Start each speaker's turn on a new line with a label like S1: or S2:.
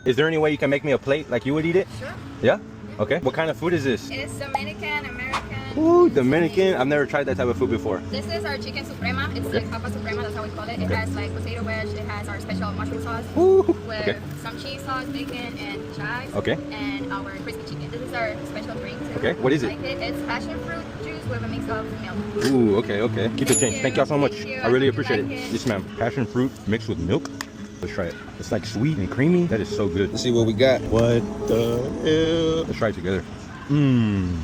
S1: Is there any way you can make me a plate like you would eat it?
S2: Sure.
S1: Yeah? Okay. What kind of food is this?
S2: It's Dominican, American.
S1: Ooh, Dominican. I've never tried that type of food before.
S2: This is our chicken suprema. It's like papa suprema, that's how we call it. It has like potato wedge, it has our special mushroom sauce
S1: Ooh.
S2: with
S1: Okay.
S2: some cheese sauce, bacon, and chives.
S1: Okay.
S2: And our crispy chicken. This is our special drink too.
S1: Okay, what is it?
S2: Like it's passion fruit juice with a mix of milk.
S1: Ooh, okay, okay. Keep the change. Thank y'all so much.
S2: Thank you.
S1: I really
S2: I hope you
S1: appreciate
S2: like
S1: it.
S2: it.
S1: Yes, ma'am. Passion fruit mixed with milk. Let's try it. It's like sweet and creamy. That is so good. Let's see what we got. What the hell? Let's try it together. Mmm.